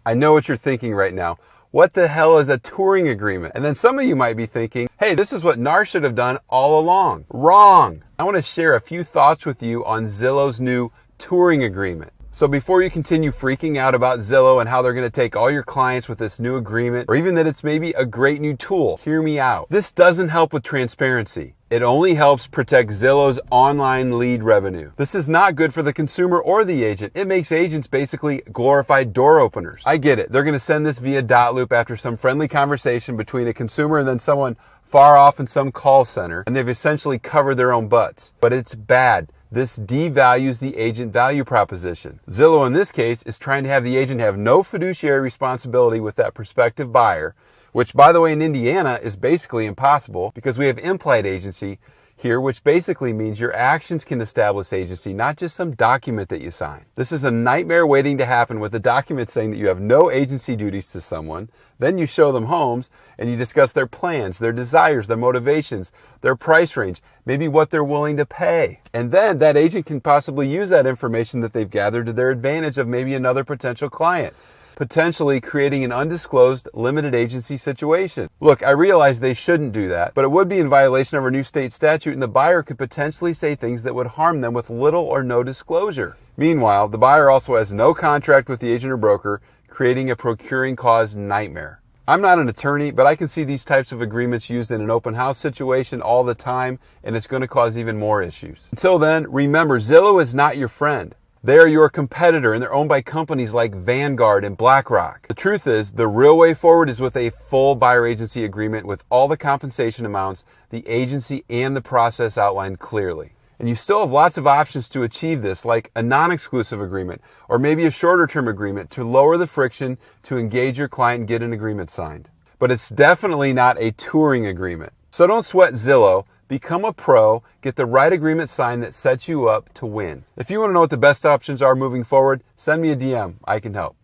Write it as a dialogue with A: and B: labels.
A: I know what you're thinking right now. What the hell is a touring agreement? And then some of you might be thinking, hey, this is what NAR should have done all along. Wrong. I want to share a few thoughts with you on Zillow's new touring agreement. So before you continue freaking out about Zillow and how they're going to take all your clients with this new agreement, or even that it's maybe a great new tool, hear me out. This doesn't help with transparency. It only helps protect Zillow's online lead revenue. This is not good for the consumer or the agent. It makes agents basically glorified door openers. I get it. They're going to send this via dot loop after some friendly conversation between a consumer and then someone far off in some call center, and they've essentially covered their own butts. But it's bad. This devalues the agent value proposition. Zillow in this case is trying to have the agent have no fiduciary responsibility with that prospective buyer, which by the way in Indiana is basically impossible because we have implied agency here, which basically means your actions can establish agency, not just some document that you sign. This is a nightmare waiting to happen with a document saying that you have no agency duties to someone. Then you show them homes and you discuss their plans, their desires, their motivations, their price range, maybe what they're willing to pay. And then that agent can possibly use that information that they've gathered to their advantage of maybe another potential client, potentially creating an undisclosed limited agency situation. Look, I realize they shouldn't do that, but it would be in violation of our new state statute, and the buyer could potentially say things that would harm them with little or no disclosure. Meanwhile, the buyer also has no contract with the agent or broker, creating a procuring cause nightmare. I'm not an attorney, but I can see these types of agreements used in an open house situation all the time, and it's going to cause even more issues. Until then, remember, Zillow is not your friend. They are your competitor, and they're owned by companies like Vanguard and BlackRock. The truth is, the real way forward is with a full buyer agency agreement with all the compensation amounts, the agency, and the process outlined clearly. And you still have lots of options to achieve this, like a non-exclusive agreement, or maybe a shorter term agreement to lower the friction to engage your client and get an agreement signed. But it's definitely not a touring agreement. So don't sweat Zillow. Become a pro, get the right agreement signed that sets you up to win. If you want to know what the best options are moving forward, send me a DM. I can help.